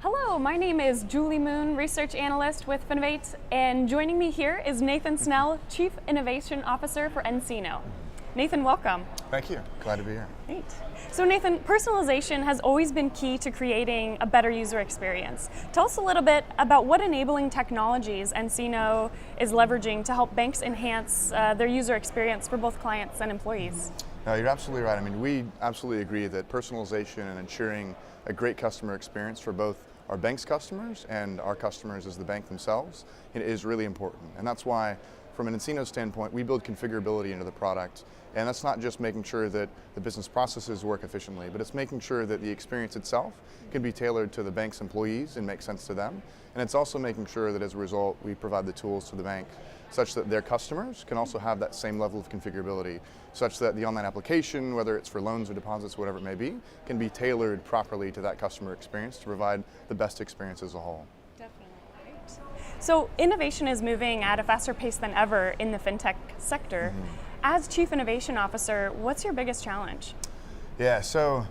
Hello, my name is Julie Moon, Research Analyst with Finovate, and joining me here is Nathan Snell, Chief Innovation Officer for nCino. Nathan, welcome. Thank you. Glad to be here. Great. So Nathan, personalization has always been key to creating a better user experience. Tell us a little bit about what enabling technologies nCino is leveraging to help banks enhance their user experience for both clients and employees. No, you're absolutely right. I mean, we absolutely agree that personalization and ensuring a great customer experience for both our bank's customers and our customers as the bank themselves is really important. And that's why, from an nCino standpoint, we build configurability into the product. And that's not just making sure that the business processes work efficiently, but it's making sure that the experience itself can be tailored to the bank's employees and make sense to them. And it's also making sure that as a result, we provide the tools to the bank such that their customers can also have that same level of configurability, such that the online application, whether it's for loans or deposits, whatever it may be, can be tailored properly to that customer experience to provide the best experience as a whole. Definitely. Right. So innovation is moving at a faster pace than ever in the fintech sector. As Chief Innovation Officer, what's your biggest challenge? Yeah, so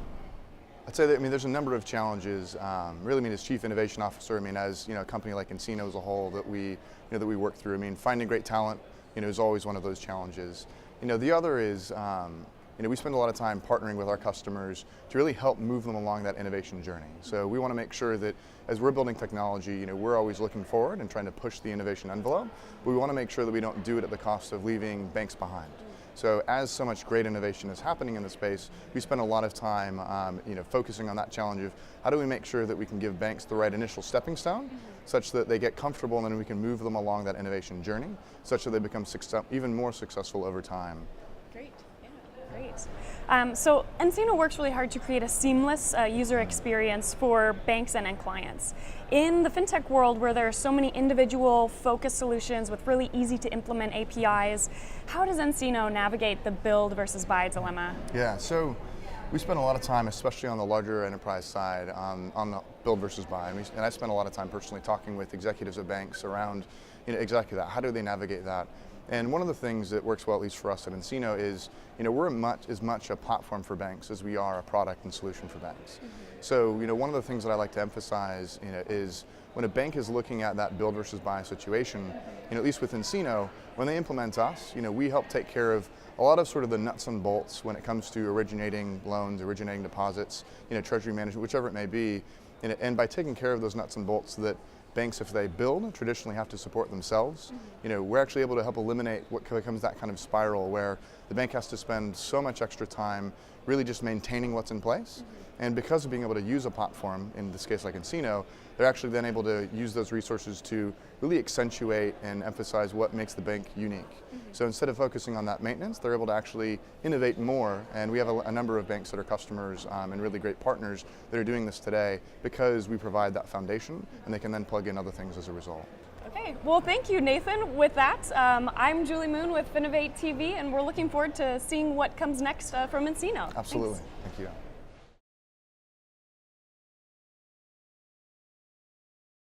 I'd say that there's a number of challenges. Really, as Chief Innovation Officer, as a company like nCino as a whole that we work through. Finding great talent, is always one of those challenges. The other is, we spend a lot of time partnering with our customers to really help move them along that innovation journey. So we want to make sure that as we're building technology, we're always looking forward and trying to push the innovation envelope. But we want to make sure that we don't do it at the cost of leaving banks behind. So as so much great innovation is happening in the space, we spend a lot of time focusing on that challenge of how do we make sure that we can give banks the right initial stepping stone such that they get comfortable, and then we can move them along that innovation journey such that they become even more successful over time. Great. Great. So nCino works really hard to create a seamless user experience for banks and end clients. In the fintech world where there are so many individual focused solutions with really easy to implement APIs, how does nCino navigate the build versus buy dilemma? Yeah, so we spend a lot of time, especially on the larger enterprise side, on the build versus buy. And I spend a lot of time personally talking with executives of banks around exactly that. How do they navigate that? And one of the things that works well, at least for us at nCino, is we're as much a platform for banks as we are a product and solution for banks. So one of the things that I like to emphasize is when a bank is looking at that build versus buy situation, at least with nCino, when they implement us, we help take care of a lot of sort of the nuts and bolts when it comes to originating loans, originating deposits, treasury management, whichever it may be. And by taking care of those nuts and bolts that banks, if they build, traditionally have to support themselves. We're actually able to help eliminate what becomes that kind of spiral where the bank has to spend so much extra time really just maintaining what's in place. And because of being able to use a platform, in this case like nCino, they're actually then able to use those resources to really accentuate and emphasize what makes the bank unique. So instead of focusing on that maintenance, they're able to actually innovate more. And we have a number of banks that are customers and really great partners that are doing this today because we provide that foundation, and they can then plug in other things as a result. Okay, well thank you, Nathan. With that, I'm Julie Moon with Finovate TV, and we're looking forward to seeing what comes next from nCino. Absolutely, Thanks. Thank you.